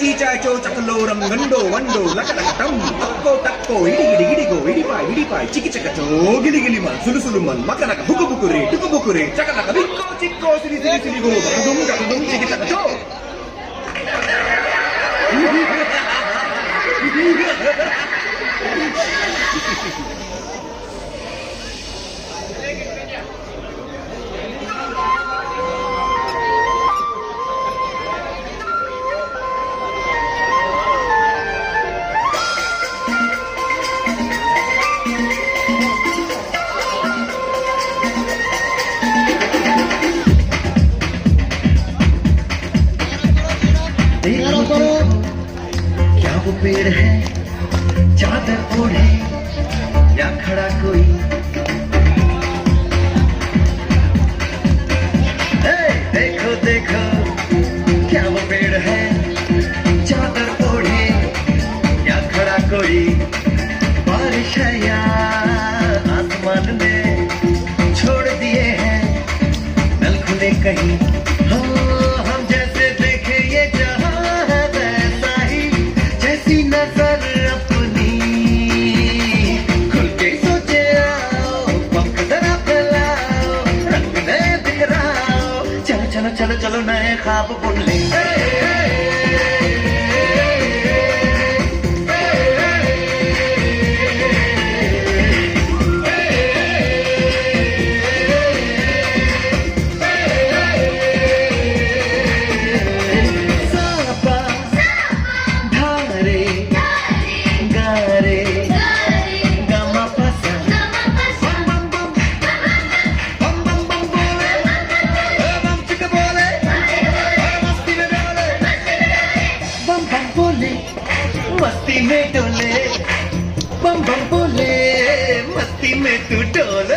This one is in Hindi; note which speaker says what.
Speaker 1: ಚೀಚಾಚೋ ಚಕಲೋರಂ ಗಂಡೋ ವಂಡೋ ಲಕಟಕಟಂ ತಕ್ಕೋ ತಕ್ಕೋ ಇಡಿ ಗಿಡಿಗೋ ಇಡಿಪಾಯ್ ಚಿಕ್ಕಿ ಚಕಚೋ ಗಿಲಿಗಿಲಿಮ ಸುಲುಸುಲುಮನ್ ಮಕನಕ ಹುಕುಬುಕುರೆ ಚಕನಕ ಬಿಕ್ಕೋ ಚಿಕ್ಕೋ ಸಿಲಿಗೋ ಕದುಂ ಚಿಕ್ಕಿ ಚಕಚೋ
Speaker 2: क्या वो पेड़ है चादर ओढ़े या खड़ा कोई देखो देखो क्या वो पेड़ है चादर ओढ़े या खड़ा कोई बारिश है या आसमान में छोड़ दिए हैं नल खुले कहीं चलो चलो नए ख्वाब बुन ले मस्ती में डोले बम बम बोले मस्ती में तू डोल